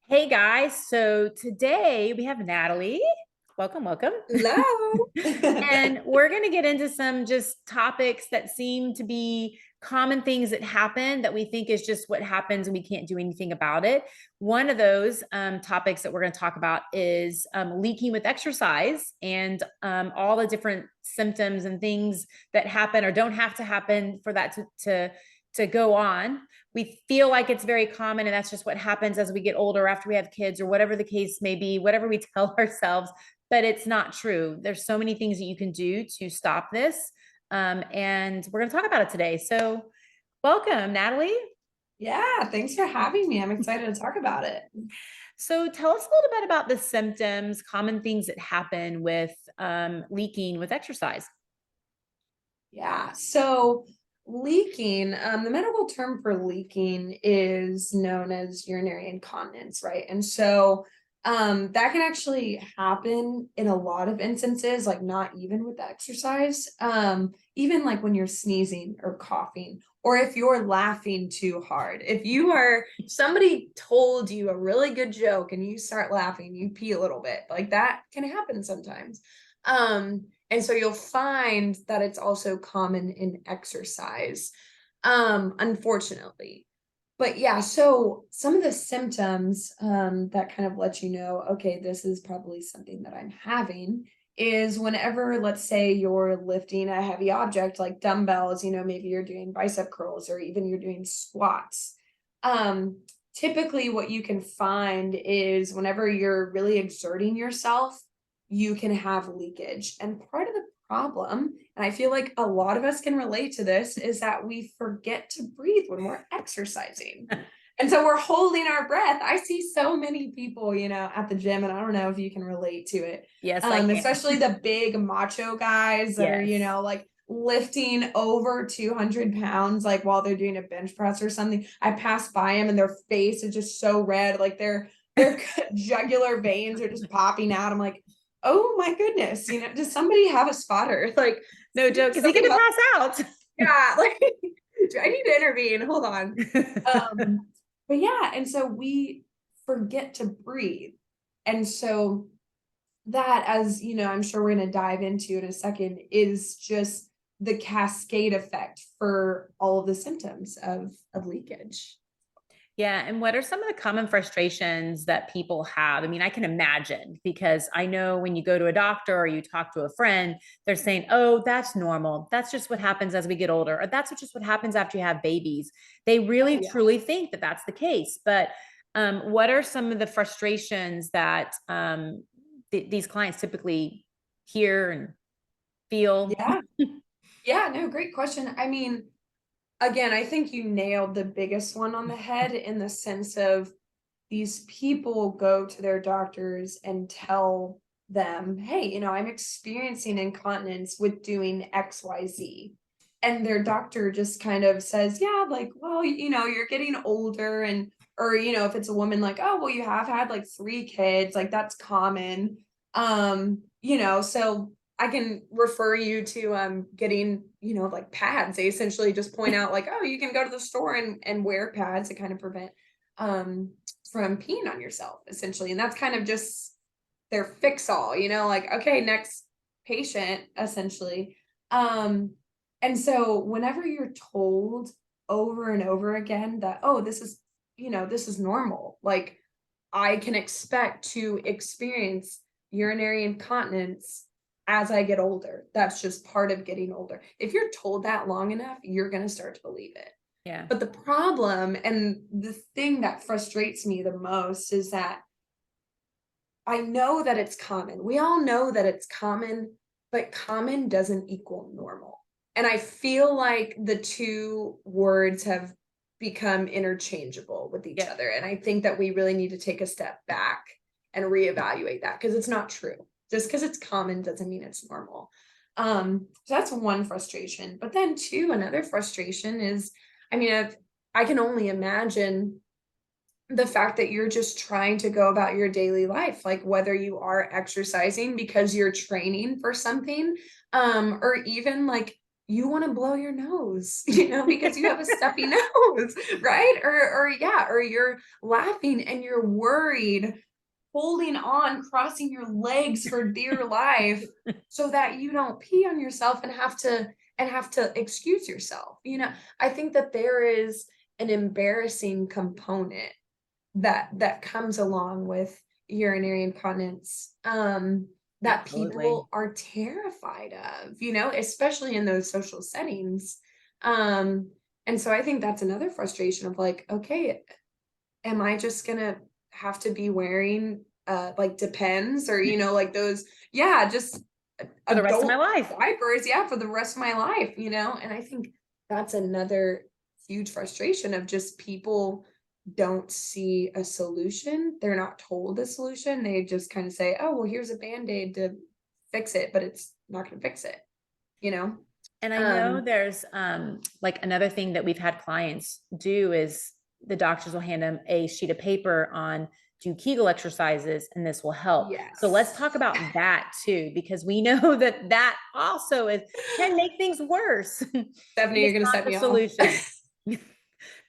Hey guys, so today we have Natalie. Welcome, welcome. Hello. And we're going to get into some just topics that seem to be common things that happen that we think is just what happens and we can't do anything about it. One of those topics that we're going to talk about is leaking with exercise and all the different symptoms and things that happen or don't have to happen for that to go on. We feel like it's very common, and that's just what happens as we get older after we have kids or whatever the case may be, whatever we tell ourselves, but it's not true. There's so many things that you can do to stop this. And we're going to talk about it today. So, welcome, Natalie. Yeah, thanks for having me. I'm excited to talk about it. So, tell us a little bit about the symptoms, common things that happen with leaking with exercise. Yeah, so leaking, the medical term for leaking is known as urinary incontinence, right? And so that can actually happen in a lot of instances, like not even with exercise, even like when you're sneezing or coughing, or if you're laughing too hard. If you are, somebody told you a really good joke and you start laughing, you pee a little bit, like that can happen sometimes. And so you'll find that it's also common in exercise, unfortunately. But yeah, so some of the symptoms that kind of let you know, okay, this is probably something that I'm having is whenever, let's say, you're lifting a heavy object like dumbbells, maybe you're doing bicep curls or even you're doing squats. Um, Typically, what you can find is whenever you're really exerting yourself, you can have leakage. And part of the problem, and I feel like a lot of us can relate to this, is that we forget to breathe when we're exercising. And so we're holding our breath. I see so many people, at the gym, and I don't know if you can relate to it. Yes, I can. Especially the big macho guys that are, Yes. like lifting over 200 pounds, like while they're doing a bench press or something. I pass by them and their face is just so red, like their jugular veins are just popping out. I'm like, oh my goodness, does somebody have a spotter? Like, No joke. Is he going somebody to help? pass out? Yeah, like, do I need to intervene? Hold on. But yeah, and so we forget to breathe. And so that, as I'm sure we're going to dive into in a second, is just the cascade effect for all of the symptoms of leakage. Yeah. And what are some of the common frustrations that people have? I mean, I can imagine because I know when you go to a doctor or you talk to a friend, they're saying, oh, that's normal. That's just what happens as we get older. Or that's just what happens after you have babies. They Oh really, yeah. truly think that that's the case. But what are some of the frustrations that these clients typically hear and feel? Yeah. Yeah, no, great question. I mean, again, I think you nailed the biggest one on the head in the sense of these people go to their doctors and tell them, hey, I'm experiencing incontinence with doing XYZ. And their doctor just kind of says, yeah, like, well, you're getting older. And, or, if it's a woman, like, oh, well, you have had like 3 kids, like that's common. So I can refer you to getting, like pads. They essentially just point out, like, oh, you can go to the store and wear pads to kind of prevent um from peeing on yourself, essentially. And that's kind of just their fix all, like, okay, next patient, essentially. Um, and so whenever you're told over and over again that, oh, this is normal, like I can expect to experience urinary incontinence as I get older. That's just part of getting older. If you're told that long enough, you're going to start to believe it. Yeah. But the problem and the thing that frustrates me the most is that I know that it's common. We all know that it's common, but common doesn't equal normal. And I feel like the two words have become interchangeable with each Yeah. other. And I think that we really need to take a step back and reevaluate that because it's not true. Just because it's common doesn't mean it's normal. So that's one frustration. But then two, another frustration is, I mean, I can only imagine the fact that you're just trying to go about your daily life, like whether you are exercising because you're training for something, or even like you want to blow your nose, because you have a stuffy nose, right? Or yeah, or you're laughing and you're worried, holding on, crossing your legs for dear life so that you don't pee on yourself and have to excuse yourself. I think that there is an embarrassing component that comes along with urinary incontinence, that Absolutely. people are terrified of, especially in those social settings. Um, and so I think that's another frustration of like, okay, am I just gonna have to be wearing like Depends or like those, yeah, just For the rest of my adult life. diapers, yeah, for the rest of my life, and I think that's another huge frustration of just people don't see a solution. They're not told a solution. They just kind of say, oh, well, here's a band-aid to fix it, but it's not gonna fix it, you know? And I know Um, there's like another thing that we've had clients do is the doctors will hand them a sheet of paper on do Kegel exercises and this will help. So let's yes. talk about that too, because we know that that also is can make things worse. And Stephanie, you're it's gonna not set the me off. solution.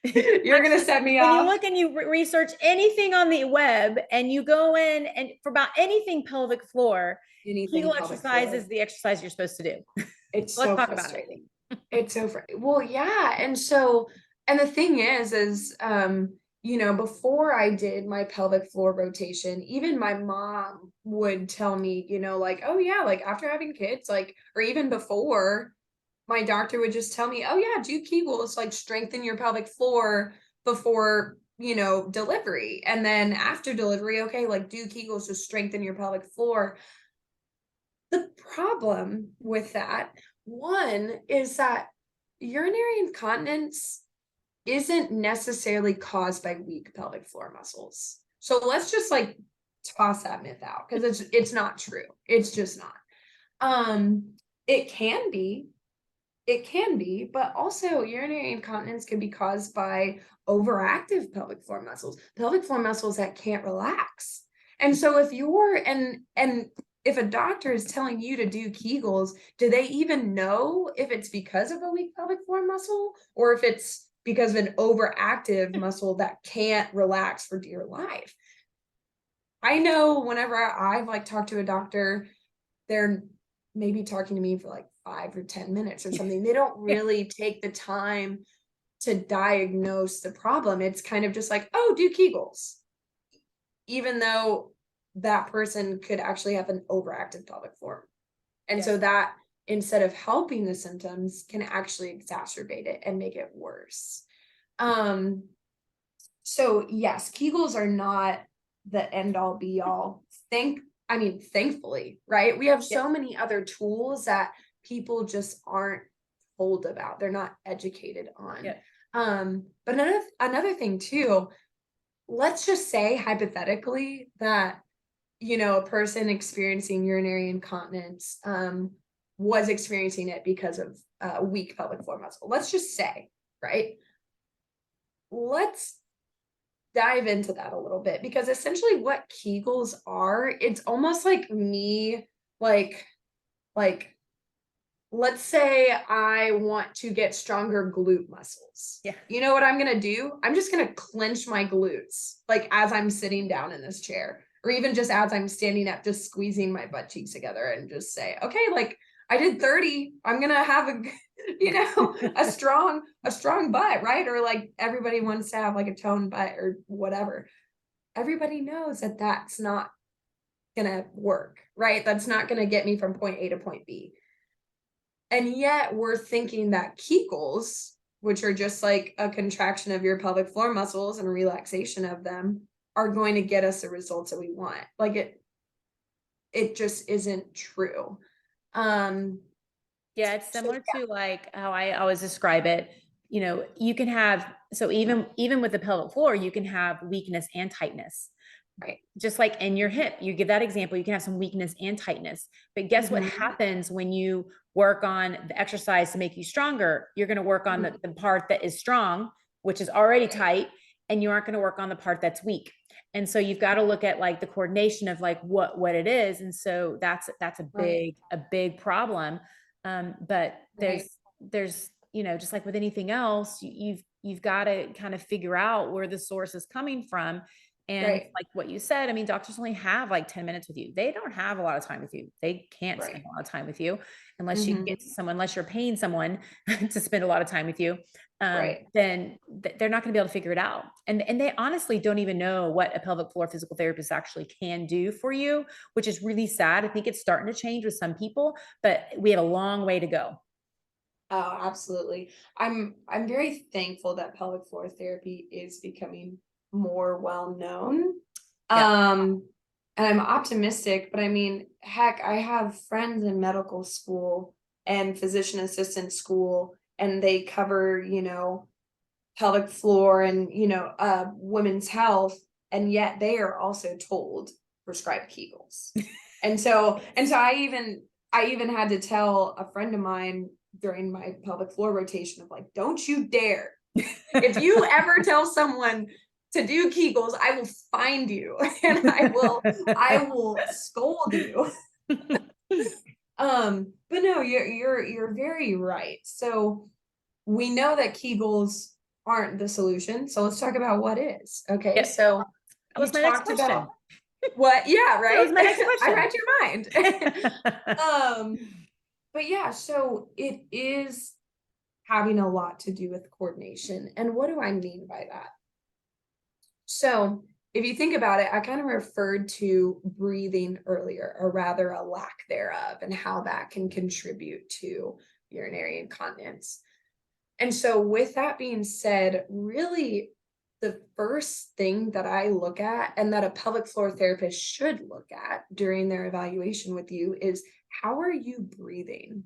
You're gonna Actually, set me when you off. look and you research anything on the web and you go in and for about anything pelvic floor, Anything Kegel pelvic exercise is floor. the exercise you're supposed to do. It's Let's so talk about it. frustrating. It's so well, yeah. And the thing is, before I did my pelvic floor rotation, even my mom would tell me, like, oh yeah, like after having kids, like, or even before, my doctor would just tell me, oh yeah, do Kegels, like strengthen your pelvic floor before, delivery. And then after delivery, okay, like do Kegels to strengthen your pelvic floor. The problem with that, one, is that urinary incontinence isn't necessarily caused by weak pelvic floor muscles. So let's just like toss that myth out because it's not true. It's just not. Um, it can be, but also urinary incontinence can be caused by overactive pelvic floor muscles that can't relax. And so if you're and if a doctor is telling you to do Kegels, do they even know if it's because of a weak pelvic floor muscle or if it's because of an overactive muscle that can't relax for dear life? I know whenever I've like talked to a doctor, they're maybe talking to me for like 5 or 10 minutes or something. They don't Yeah. really take the time to diagnose the problem. It's kind of just like, oh, do Kegels, even though that person could actually have an overactive pelvic floor. And Yeah. so that instead of helping the symptoms can actually exacerbate it and make it worse. Um, so yes, Kegels are not the end all be all. Thankfully, right? We have Yeah. so many other tools that people just aren't told about. They're not educated on. Yeah. But another thing too, let's just say hypothetically that a person experiencing urinary incontinence was experiencing it because of weak pelvic floor muscle. Let's just say, right? Let's dive into that a little bit because essentially what Kegels are, it's almost like me, like let's say I want to get stronger glute muscles. Yeah. You know what I'm gonna do? I'm just gonna clench my glutes, like as I'm sitting down in this chair, or even just as I'm standing up, just squeezing my butt cheeks together and just say, okay, like I did 30. I'm gonna have a strong butt, right? Or like everybody wants to have like a toned butt or whatever. Everybody knows that that's not gonna work, right? That's not gonna get me from point A to point B. And yet we're thinking that Kegels, which are just like a contraction of your pelvic floor muscles and a relaxation of them, are going to get us the results that we want. Like it just isn't true. Um, Yeah, it's so similar to like how I always describe it. You can have so even with the pelvic floor, you can have weakness and tightness. right. Just like in your hip, you give that example, you can have some weakness and tightness. But guess what Mhm, happens when you work on the exercise to make you stronger? You're going to work on mhm, the part that is strong, which is already right, tight, and you aren't going to work on the part that's weak. And so you've got to look at like the coordination of like what it is. And so that's a right, big problem. But there's right. there's, just like with anything else, you've got to kind of figure out where the source is coming from. And Right. like what you said, I mean, doctors only have like 10 minutes with you. They don't have a lot of time with you. They can't spend Right. a lot of time with you unless you Hmm. get to someone, unless you're paying someone to spend a lot of time with you. Right. Then they're not going to be able to figure it out. And they honestly don't even know what a pelvic floor physical therapist actually can do for you, which is really sad. I think it's starting to change with some people, but we have a long way to go. Oh, absolutely. I'm very thankful that pelvic floor therapy is becoming more well known. Yeah. Um, and I'm optimistic, but I mean, heck, I have friends in medical school and physician assistant school, and they cover, pelvic floor and, women's health, and yet they are also told prescribe Kegels. And so I even had to tell a friend of mine during my pelvic floor rotation of like, don't you dare. If you ever tell someone to do Kegels, I will find you and I will scold you. But no, you're very right. So we know that Kegels aren't the solution. So let's talk about what is. Okay, Yep. so That you was my next talked question. about what, yeah, That was right? my next I question. read your mind. um, but yeah, so it is having a lot to do with coordination. And what do I mean by that? So if you think about it, I kind of referred to breathing earlier, or rather a lack thereof, and how that can contribute to urinary incontinence. And so, with that being said, really the first thing that I look at and that a pelvic floor therapist should look at during their evaluation with you is, how are you breathing?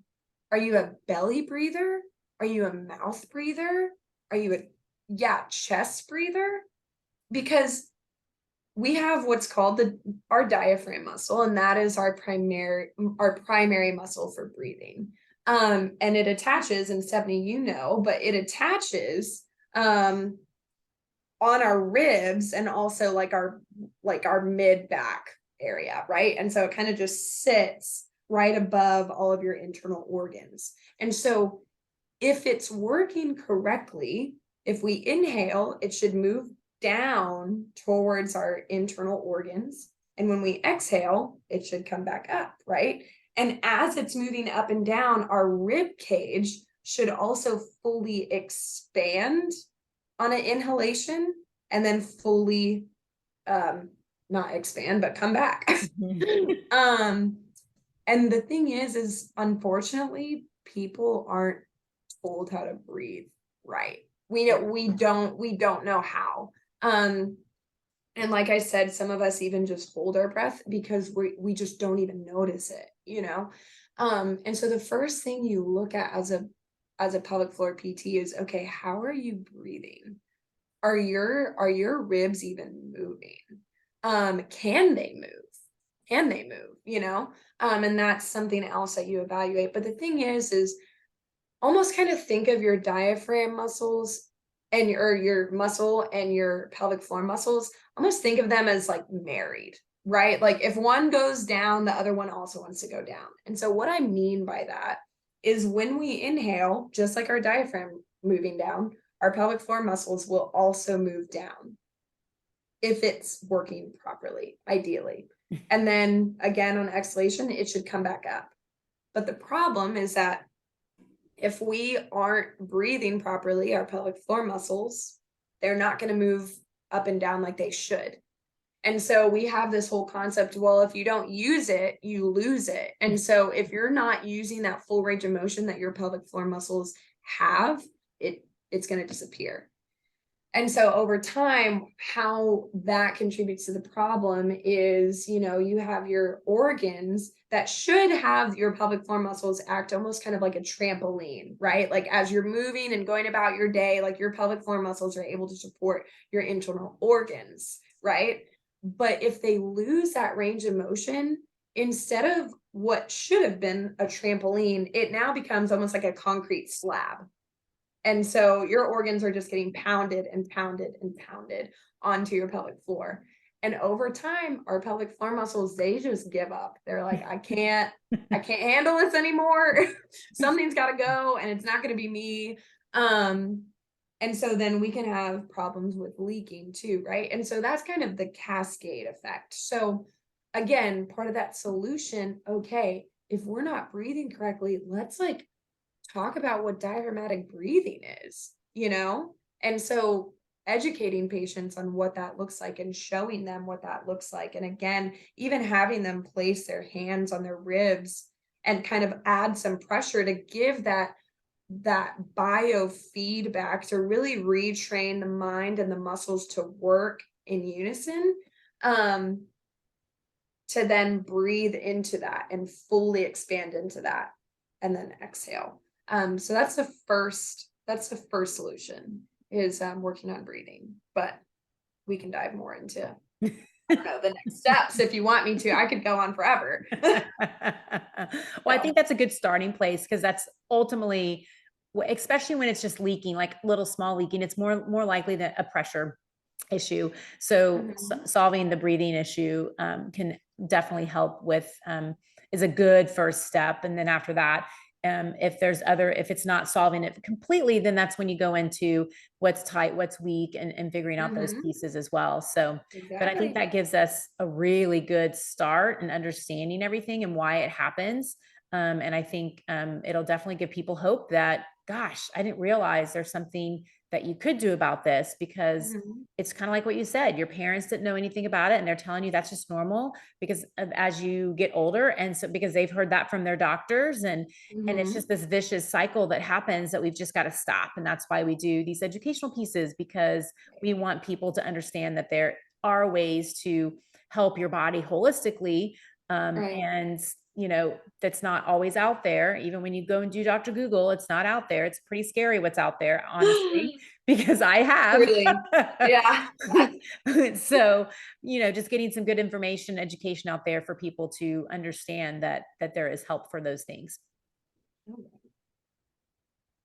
Are you a belly breather? Are you a mouth breather? Are you chest breather? Because we have what's called our diaphragm muscle, and that is our primary muscle for breathing. And it attaches, and Stephanie, but it attaches on our ribs and also like our mid back area, right? And so it kind of just sits right above all of your internal organs. And so if it's working correctly, if we inhale, it should move down towards our internal organs. And when we exhale, it should come back up, right? And as it's moving up and down, our rib cage should also fully expand on an inhalation and then fully not expand, but come back. um, and the thing is unfortunately, people aren't told how to breathe right. We don't know how. And like I said, some of us even just hold our breath because we just don't even notice it. And so the first thing you look at as a pelvic floor PT is, okay, how are you breathing? Are your ribs even moving? Can they move? Can they move? And that's something else that you evaluate. But the thing is almost kind of think of your diaphragm muscles and your muscle and your pelvic floor muscles, almost think of them as like married, right? Like if one goes down, the other one also wants to go down. And so what I mean by that is, when we inhale, just like our diaphragm moving down, our pelvic floor muscles will also move down if it's working properly, ideally. And then again, on exhalation, it should come back up. But the problem is that if we aren't breathing properly, our pelvic floor muscles, they're not going to move up and down like they should. And so we have this whole concept, well, if you don't use it, you lose it. And so if you're not using that full range of motion that your pelvic floor muscles have, it's going to disappear. And so over time, how that contributes to the problem is, you have your organs that should have your pelvic floor muscles act almost kind of like a trampoline, right? Like as you're moving and going about your day, like your pelvic floor muscles are able to support your internal organs, right? But if they lose that range of motion, instead of what should have been a trampoline, it now becomes almost like a concrete slab. And so your organs are just getting pounded and pounded and pounded onto your pelvic floor. And over time, our pelvic floor muscles, they just give up. They're like, I can't handle this anymore. Something's got to go, and it's not going to be me. Um, and so then we can have problems with leaking too, right? And so that's kind of the cascade effect. So again, part of that solution, okay, if we're not breathing correctly, let's like talk about what diaphragmatic breathing is, you know? And so educating patients on what that looks like and showing them what that looks like. And again, even having them place their hands on their ribs and kind of add some pressure to give that biofeedback to really retrain the mind and the muscles to work in unison, um, to then breathe into that and fully expand into that and then exhale. So that's the first solution is working on breathing, but we can dive more into, I don't know, the next steps if you want me to. I could go on forever. Well, I think that's a good starting place because that's ultimately, especially when it's just leaking, like little small leaking, it's more likely that a pressure issue. So Mhm. solving the breathing issue can definitely help with is a good first step. And then after that, if it's not solving it completely, then that's when you go into what's tight, what's weak, and figuring out those Mhm. pieces as well. So, but I think Exactly. that gives us a really good start in understanding everything and why it happens. And I think it'll definitely give people hope that, gosh, I didn't realize there's something that you could do about this, because Mhm. it's kind of like what you said, your parents didn't know anything about it and they're telling you that's just normal because of, as you get older, and so because they've heard that from their doctors, and it's Mhm. just this vicious cycle that happens that we've just got to stop. And that's why we do these educational pieces, because we want people to understand that there are ways to help your body holistically, Right. and that's not always out there. Even when you go and do Dr. Google, it's not out there. It's pretty scary what's out there, honestly, because I have. Truly. Yeah. So, just getting some good information, education out there for people to understand that there is help for those things.